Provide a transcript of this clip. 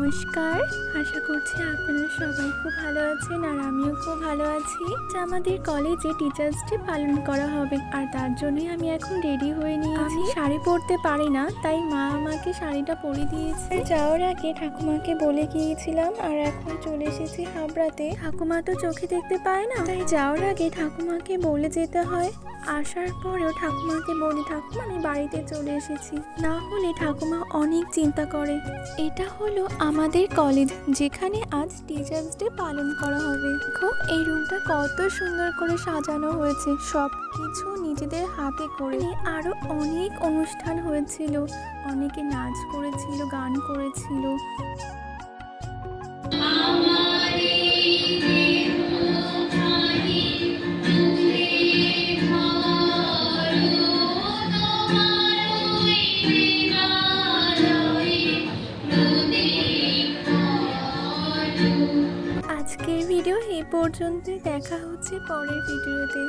নমস্কার, আশা করছি আপনারা সবাই খুব ভালো আছেন আর আমিও খুব ভালো আছি। আমাদের কলেজে টিচার্স ডে পালন করা হবে আর তার জন্যই আমি এখন রেডি হয়ে নিয়েছি। আমি শাড়ি পরতে পারি না, তাই মা আমাকে শাড়িটা পরিয়ে দিয়েছে। যাওয়ার আগে ঠাকুমাকে বলে গিয়েছিলাম আর এখন চলে এসেছি হাবড়াতে। ঠাকুমা তো চোখে দেখতে পায় না, তাই যাওয়ার আগে ঠাকুমাকে বলে যেতে হয়। আসার পরেও ঠাকুমাকে বলি, ঠাকুমা আমি বাড়িতে চলে এসেছি, না হলে ঠাকুমা অনেক চিন্তা করে। এটা হলো আমাদের কলেজ, যেখানে আজ টিচার্স ডে পালন করা হবে। দেখো এই রুমটা কত সুন্দর করে সাজানো হয়েছে, সব কিছু নিজেদের হাতে করে। আরো অনেক অনুষ্ঠান হয়েছিল, অনেকে নাচ করেছিল, গান করেছিল। আজকের ভিডিও এই পর্যন্তই, দেখা হচ্ছে পরের ভিডিওতে।